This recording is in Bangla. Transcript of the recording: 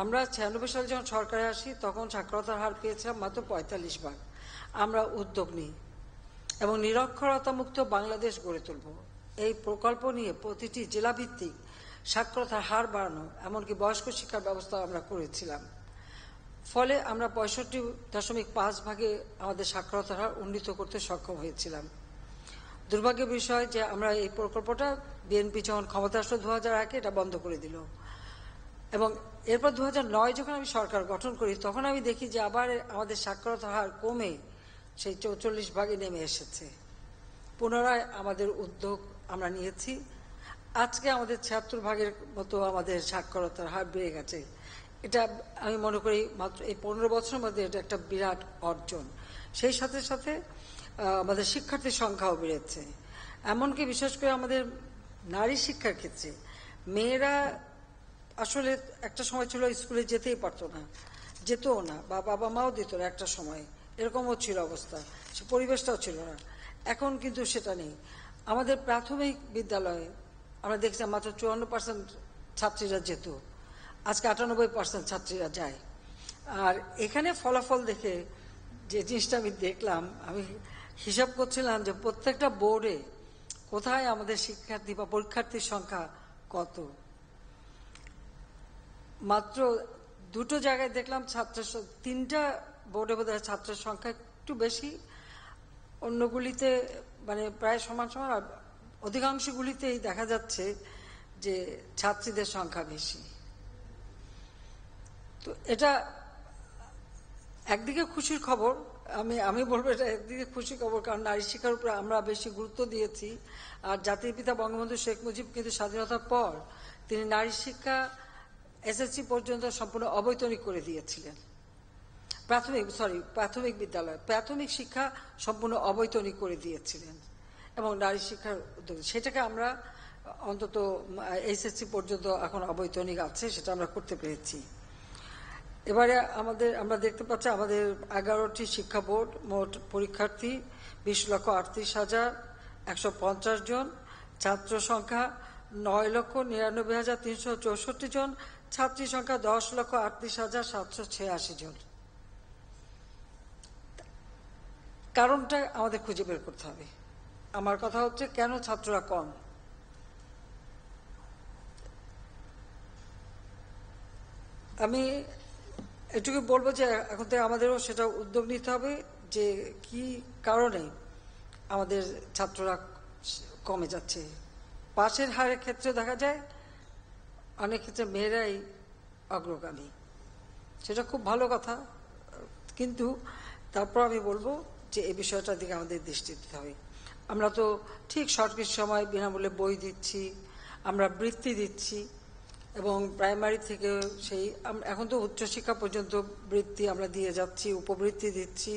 আমরা 96 সালে যখন সরকারে আসি তখন সাক্ষরতার হার পেয়েছিলাম মাত্র 45 ভাগ। আমরা উদ্যোগ নিই এবং নিরক্ষরতা মুক্ত বাংলাদেশ গড়ে তুলব এই প্রকল্প নিয়ে প্রতিটি জেলাভিত্তিক সাক্ষরতার হার বাড়ানো, এমনকি বয়স্ক শিক্ষার ব্যবস্থা আমরা করেছিলাম। ফলে আমরা 65.5 ভাগে আমাদের সাক্ষরতার হার উন্নীত করতে সক্ষম হয়েছিলাম। দুর্ভাগ্যের বিষয় যে আমরা এই প্রকল্পটা বিএনপি যখন ক্ষমতা আসলো 2001 এটা বন্ধ করে দিল, এবং এরপর 2009 যখন আমি সরকার গঠন করি তখন আমি দেখি যে আবার আমাদের সাক্ষরতার হার কমে সেই 44 ভাগে নেমে এসেছে। পুনরায় আমাদের উদ্যোগ আমরা নিয়েছি, আজকে আমাদের 76 ভাগের মতো আমাদের সাক্ষরতার হার বেড়ে গেছে। এটা আমি মনে করি মাত্র এই 15 বছরের মধ্যে এটা একটা বিরাট অর্জন। সেই সাথে সাথে আমাদের শিক্ষার্থীর সংখ্যাও বেড়েছে, এমনকি বিশেষ করে আমাদের নারী শিক্ষার ক্ষেত্রে মেয়েরা আসলে একটা সময় ছিল স্কুলে যেতেই পারতো না, যেতও না, বা বাবা মাও দিত না, একটা সময় এরকমও ছিল অবস্থা, সে পরিবেশটাও ছিল না। এখন কিন্তু সেটা নেই। আমাদের প্রাথমিক বিদ্যালয়ে আমরা দেখছিলাম মাত্র 54% ছাত্রীরা যেত, আজকে 98% ছাত্রীরা যায়। আর এখানে ফলাফল দেখে যে জিনিসটা আমি দেখলাম, আমি হিসাব করছিলাম যে প্রত্যেকটা বোর্ডে কোথায় আমাদের শিক্ষার্থী বা পরীক্ষার্থীর সংখ্যা কত। মাত্র দুটো জায়গায় দেখলাম তিনটা বোর্ডে বোধহয় ছাত্রের সংখ্যা একটু বেশি, অন্যগুলিতে মানে প্রায় সমান সমান, আর অধিকাংশগুলিতেই দেখা যাচ্ছে যে ছাত্রীদের সংখ্যা বেশি। তো এটা একদিকে খুশির খবর, আমি বলবো এটা একদিকে খুশির খবর, কারণ নারী শিক্ষার উপরে আমরা বেশি গুরুত্ব দিয়েছি। আর জাতির পিতা বঙ্গবন্ধু শেখ মুজিব কিন্তু স্বাধীনতার পর তিনি নারী শিক্ষা এসএসসি পর্যন্ত সম্পূর্ণ অবৈতনিক করে দিয়েছিলেন। প্রাথমিক বিদ্যালয় প্রাথমিক শিক্ষা সম্পূর্ণ অবৈতনিক করে দিয়েছিলেন, এবং নারী শিক্ষার উদ্যোগ সেটাকে আমরা অন্তত এসএসসি পর্যন্ত এখন অবৈতনিক আছে, সেটা আমরা করতে পেরেছি। এবারে আমরা দেখতে পাচ্ছি আমাদের 11টি শিক্ষা বোর্ড, মোট পরীক্ষার্থী 20,38,150 জন, ছাত্র সংখ্যা 9,99,364 জন, ছাত্রী সংখ্যা 10,38,786 জন। কারণটা আমাদের খুঁজে বের করতে হবে। আমার কথা হচ্ছে কেন ছাত্ররা কম। আমি এটুকু বলবো যে এখন থেকে আমাদেরও সেটা উদ্যোগ নিতে হবে যে কি কারণে আমাদের ছাত্ররা কমে যাচ্ছে। পাশের হারের ক্ষেত্রে দেখা যায় অনেক ক্ষেত্রে মেয়েরাই অগ্রগামী, সেটা খুব ভালো কথা, কিন্তু তারপর আমি বলবো যে এই বিষয়টার দিকে আমাদের দৃষ্টি দিতে হবে। আমরা তো ঠিক সঠিক সময় বিনামূল্যে বই দিচ্ছি, আমরা বৃত্তি দিচ্ছি, এবং প্রাইমারি থেকে সেই এখন তো উচ্চশিক্ষা পর্যন্ত বৃত্তি আমরা দিয়ে যাচ্ছি, উপবৃত্তি দিচ্ছি।